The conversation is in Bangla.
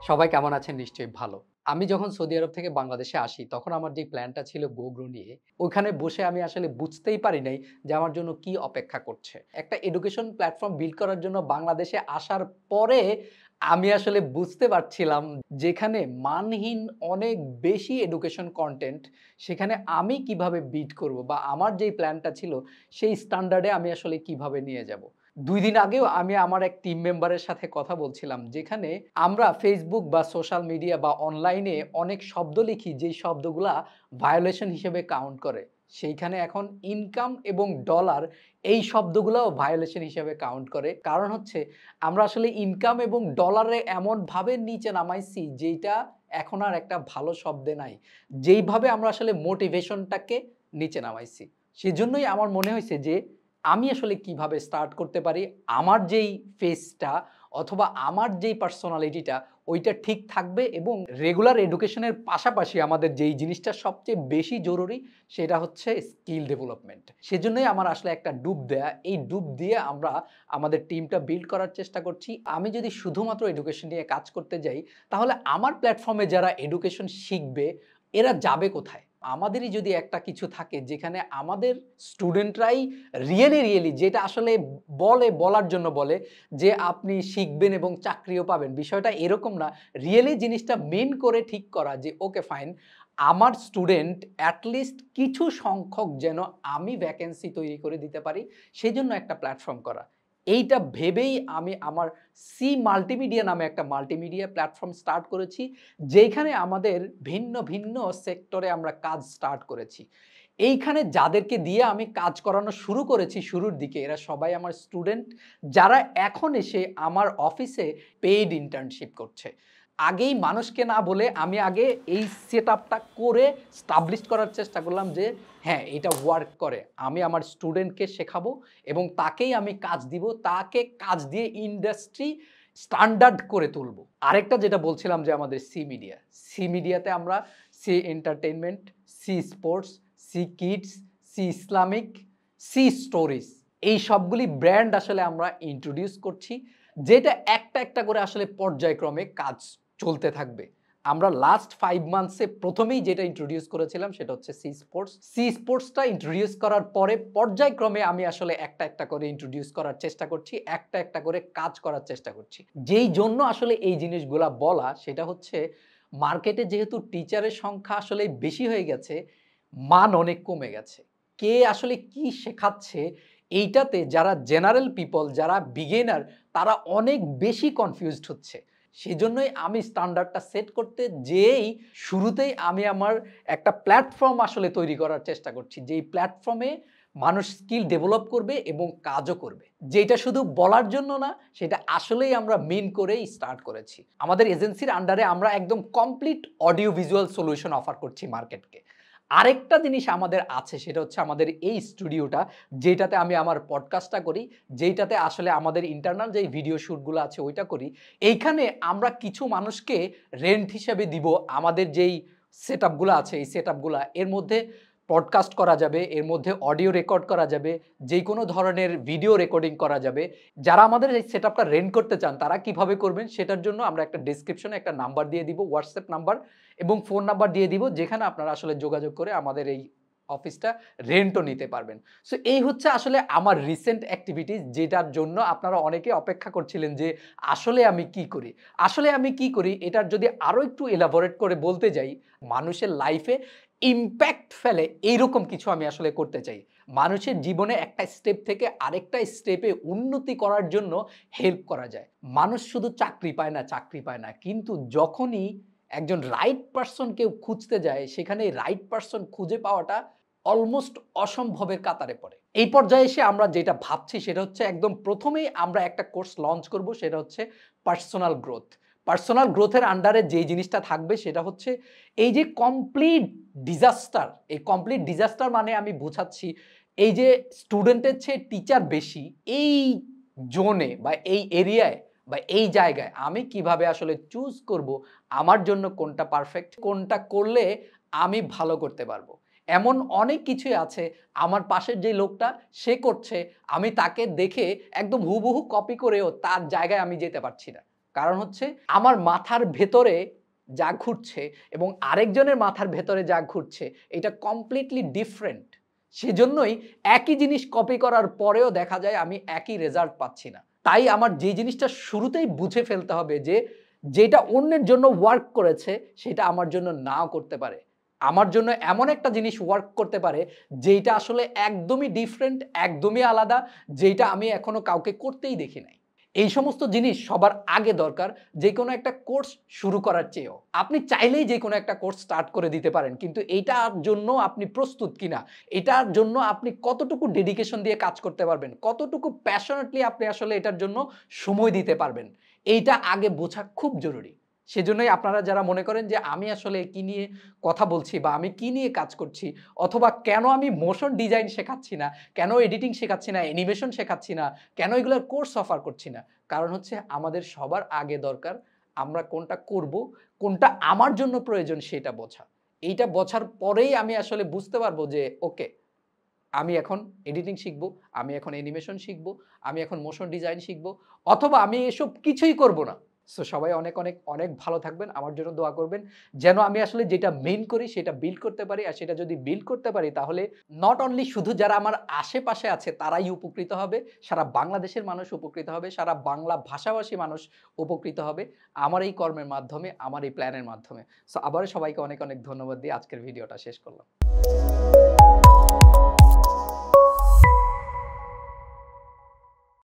সবাই কেমন আছেন? নিশ্চয়ই ভালো। আমি যখন সৌদি আরব থেকে বাংলাদেশে আসি, তখন আমার যে প্ল্যানটা ছিল গো গ্রো নিয়ে, ওইখানে বসে আমি আসলে বুঝতেই পারি নাই যে আমার জন্য কি অপেক্ষা করছে। একটা এডুকেশন প্ল্যাটফর্ম বিল্ড করার জন্য বাংলাদেশে আসার পরে আমি আসলে বুঝতে পারছিলাম যেখানে মানহীন অনেক বেশি এডুকেশন কনটেন্ট, সেখানে আমি কিভাবে বিট করব বা আমার যেই প্ল্যানটা ছিল সেই স্ট্যান্ডার্ডে আমি আসলে কিভাবে নিয়ে যাব। ২ দিন আগেও আমি আমার এক টিম মেম্বারের সাথে কথা বলছিলাম, যেখানে আমরা Facebook বা সোশ্যাল মিডিয়া বা অনলাইনে অনেক শব্দ লিখি যেই শব্দগুলা ভায়োলেশন হিসেবে কাউন্ট করে। সেইখানে এখন ইনকাম এবং ডলার এই শব্দগুলাও ভায়োলেশন হিসেবে কাউন্ট করে। কারণ হচ্ছে আমরা আসলে ইনকাম এবং ডলারে এমনভাবে নিচে নামাইছি যেইটা এখন আর একটা ভালো শব্দে নাই। যেইভাবে আমরা আসলে মোটিভেশনটাকে নিচে নামাইছি। সেজন্যই আমার মনে হইছে যে আমি আসলে কিভাবে স্টার্ট করতে পারি? আমার যেই ফেসটা অথবা আমার যেই পার্সোনালিটিটা ওইটা ঠিক থাকবে এবং রেগুলার এডুকেশনের পাশাপাশি আমাদের যেই জিনিসটা সবচেয়ে বেশি জরুরি সেটা হচ্ছে স্কিল ডেভেলপমেন্ট। সেজন্যই আমার আসলে একটা ডুব দেয়া। এই ডুব দিয়ে আমরা আমাদের টিমটা বিল্ড করার চেষ্টা করছি। আমি যদি শুধুমাত্র এডুকেশন নিয়ে কাজ করতে যাই, তাহলে আমার প্ল্যাটফর্মে যারা এডুকেশন শিখবে এরা যাবে কোথায়? আমাদেরই যদি একটা কিছু থাকে যেখানে আমাদের স্টুডেন্টরাই রিয়েলি যেটা আসলে বলার জন্য বলে যে আপনি শিখবেন এবং চাকরিও পাবেন। বিষয়টা এরকম না। রিয়েলি জিনিসটা মেইন করে ঠিক করা যে ওকে ফাইন, আমার স্টুডেন্ট এট লিস্ট কিছু সংখ্যক যেন আমি ভ্যাকেন্সি তৈরি করে দিতে পারি, সেজন্য একটা প্ল্যাটফর্ম করা। এইটা ভেবেই আমি আমার মাল্টিমিডিয়া নামে একটা মাল্টিমিডিয়া প্ল্যাটফর্ম স্টার্ট করেছি, যেইখানে আমাদের ভিন্ন সেক্টরে আমরা কাজ স্টার্ট করেছি। এইখানে যাদেরকে দিয়ে আমি কাজ করানো শুরু করেছি শুরুর দিকে, এরা সবাই আমার স্টুডেন্ট, যারা এখন এসে আমার অফিসে পেইড ইন্টার্নশিপ করছে। আগেই মানুষকে না বলে আমি আগে এই সেটআপটা করে স্টাবলিশ করার চেষ্টা করলাম যে হ্যাঁ, এটা ওয়ার্ক করে। আমি আমার স্টুডেন্টকে শেখাবো এবং তাকেই আমি কাজ দিব। তাকে কাজ দিয়ে ইন্ডাস্ট্রি স্ট্যান্ডার্ড করে তুলবো। আরেকটা যেটা বলছিলাম যে আমাদের মিডিয়া। মিডিয়াতে আমরা entertainment, sports, kids, Islamic, stories এই সবগুলি ব্র্যান্ড আসলে আমরা ইন্ট্রোডিউস করছি। যেটা একটা করে আসলে পর্যায়ক্রমে কাজ চলতে থাকবে। আমরা লাস্ট 5 মান্থসে ১ম এই যেটা ইন্ট্রোডিউস করেছিলাম সেটা হচ্ছে স্পোর্টস। স্পোর্টসটা ইন্ট্রোডিউস করার পরে পর্যায়ক্রমে আমি আসলে একটা করে ইন্ট্রোডিউস করার চেষ্টা করছি। একটা করে কাজ করার চেষ্টা করছি। যেই জন্য আসলে এই জিনিসগুলা বলা সেটা হচ্ছে মার্কেটে যেহেতু টিচারের সংখ্যা আসলে বেশি হয়ে গেছে, মান অনেক কমে গেছে। কে আসলে কি শেখাচ্ছে এইটাতে যারা জেনারেল পিপল, যারা বিগিনার, তারা অনেক বেশি কনফিউজড হচ্ছে। সেজন্যই আমি স্ট্যান্ডার্ডটা সেট করতে যেয়েই শুরুতেই আমি আমার একটা প্ল্যাটফর্ম আসলে তৈরি করার চেষ্টা করছি। যেই প্ল্যাটফর্মে মানুষ স্কিল ডেভেলপ করবে এবং কাজও করবে। যেটা শুধু বলার জন্য না, সেটা আসলেই আমরা মিন করেই স্টার্ট করেছি। আমাদের এজেন্সির আন্ডারে আমরা একদম complete audio visual solution offer করছি মার্কেটকে। আরেকটা জিনিস আমাদের আছে সেটা হচ্ছে আমাদের এই স্টুডিওটা, যেটাতে আমি আমার পডকাস্টটা করি, যেইটাতে আসলে আমাদের ইন্টারনাল যেই ভিডিও শুটগুলো আছে ওইটা করি। এইখানে আমরা কিছু মানুষকে রেন্ট হিসেবে দিব আমাদের যেই সেটআপগুলা আছে এই সেটআপগুলা। এর মধ্যে পডকাস্ট করা যাবে, এর মধ্যে অডিও রেকর্ড করা যাবে, যেকোনো ধরনের ভিডিও রেকর্ডিং করা যাবে। যারা আমাদের এই সেটআপটা রেন্ট করতে চান তারা কিভাবে করবেন সেটার জন্য আমরা একটা ডেসক্রিপশনে একটা নাম্বার দিয়ে দিব, WhatsApp নাম্বার এবং ফোন নাম্বার দিয়ে দিব, যেখানে আপনারা আসলে যোগাযোগ করে আমাদের এই অফিসটা রেন্টও নিতে পারবেন। সো এই হচ্ছে আসলে আমার রিসেন্ট এক্টিভিটিস, যেটার জন্য আপনারা অনেকে অপেক্ষা করছিলেন যে আসলে আমি কি করি? আসলে আমি কি করি এটার যদি আরো একটু এলাবোরেট করে বলতে যাই, মানুষের লাইফে ইমপ্যাক্ট ফেলে এইরকম কিছু আমি আসলে করতে চাই। মানুষের জীবনে একটা স্টেপ থেকে আরেকটা স্টেপে উন্নতি করার জন্য হেল্প করা যায়। মানুষ শুধু চাকরি পায় না। কিন্তু যখনই একজন রাইট পারসন কেউ খুঁজতে যায়, সেখানে রাইট পারসন খুঁজে পাওয়াটা অলমোস্ট অসম্ভবের কাতারে পড়ে। এই পর্যায়ে এসে আমরা যেটা ভাবছি সেটা হচ্ছে একদম ১ম এই আমরা একটা কোর্স লঞ্চ করব, সেটা হচ্ছে পার্সোনাল গ্রোথ। পার্সোনাল গ্রোথ এর আন্ডারে যেই জিনিসটা থাকবে সেটা হচ্ছে এই যে কমপ্লিট ডিজাস্টার, এই কমপ্লিট ডিজাস্টার মানে আমি বোঝাচ্ছি এই যে স্টুডেন্টের চেয়ে টিচার বেশি, এই জোনে বা এই এরিয়ায় বা এই জায়গায় আমি কিভাবে আসলে চুজ করব আমার জন্য কোনটা পারফেক্ট, কোনটা করলে আমি ভালো করতে পারবো। এমন অনেক কিছুই আছে, আমার পাশের যে লোকটা সে করছে, আমি তাকে দেখে একদম হুবহু কপি করেও তার জায়গায় আমি যেতে পারছি না। কারণ হচ্ছে আমার মাথার ভেতরে যা ঘুরছে এবং আরেকজনের মাথার ভেতরে যা ঘুরছে এটা কমপ্লিটলি ডিফারেন্ট। সেজন্যই একই জিনিস কপি করার পরেও দেখা যায় আমি একই রেজাল্ট পাচ্ছি না। তাই আমার যে জিনিসটা শুরুতেই বুঝে ফেলতে হবে যে, যেটা অন্যের জন্য ওয়ার্ক করেছে সেটা আমার জন্য নাও করতে পারে। আমার জন্য এমন একটা জিনিস ওয়ার্ক করতে পারে যেইটা আসলে একদমই ডিফারেন্ট, একদমই আলাদা, যেইটা আমি এখনো কাউকে করতেই দেখি নাই। এই সমস্ত জিনিস সবার আগে দরকার যেকোনো একটা কোর্স শুরু করার চেয়েও। আপনি চাইলেই যেকোনো একটা কোর্স স্টার্ট করে দিতে পারেন। কিন্তু এইটার জন্য আপনি প্রস্তুত কিনা, এটার জন্য আপনি কতটুকু ডেডিকেশন দিয়ে কাজ করতে পারবেন, কতটুকু প্যাশনেটলি আপনি আসলে এটার জন্য সময় দিতে পারবেন, এইটা আগে বোঝা খুব জরুরি। সেজন্যই আপনারা যারা মনে করেন যে আমি আসলে কি নিয়ে কথা বলছি বা আমি কি নিয়ে কাজ করছি অথবা কেন আমি মোশন ডিজাইন শেখাচ্ছি না, কেন এডিটিং শেখাচ্ছি না, অ্যানিমেশন শেখাচ্ছি না, কেন এগুলার কোর্স অফার করছি না? কারণ হচ্ছে আমাদের সবার আগে দরকার আমরা কোনটা করব, কোনটা আমার জন্য প্রয়োজন সেটা বোঝা। এইটা বোঝার পরেই আমি আসলে বুঝতে পারবো যে ওকে, আমি এখন এডিটিং শিখব, আমি এখন অ্যানিমেশন শিখব, আমি এখন মোশন ডিজাইন শিখব অথবা আমি এসব কিছুই করব না। সো সবাই অনেক, অনেক, অনেক ভালো থাকবেন। আমার জন্য দোয়া করবেন। যেন আমি আসলে যেটা মেইন করি সেটা বিল্ড করতে পারি। আর সেটা যদি বিল্ড করতে পারি তাহলে নট অনলি শুধু যারা আমার আশেপাশে আছে তারাই উপকৃত হবে, সারা বাংলাদেশের মানুষ উপকৃত হবে, সারা বাংলা ভাষাভাষী মানুষ উপকৃত হবে আমার এই কর্মের মাধ্যমে, আমার এই প্ল্যানের মাধ্যমে। সো আবারও সবাইকে অনেক, অনেক ধন্যবাদ দিয়ে আজকের ভিডিওটা শেষ করলাম।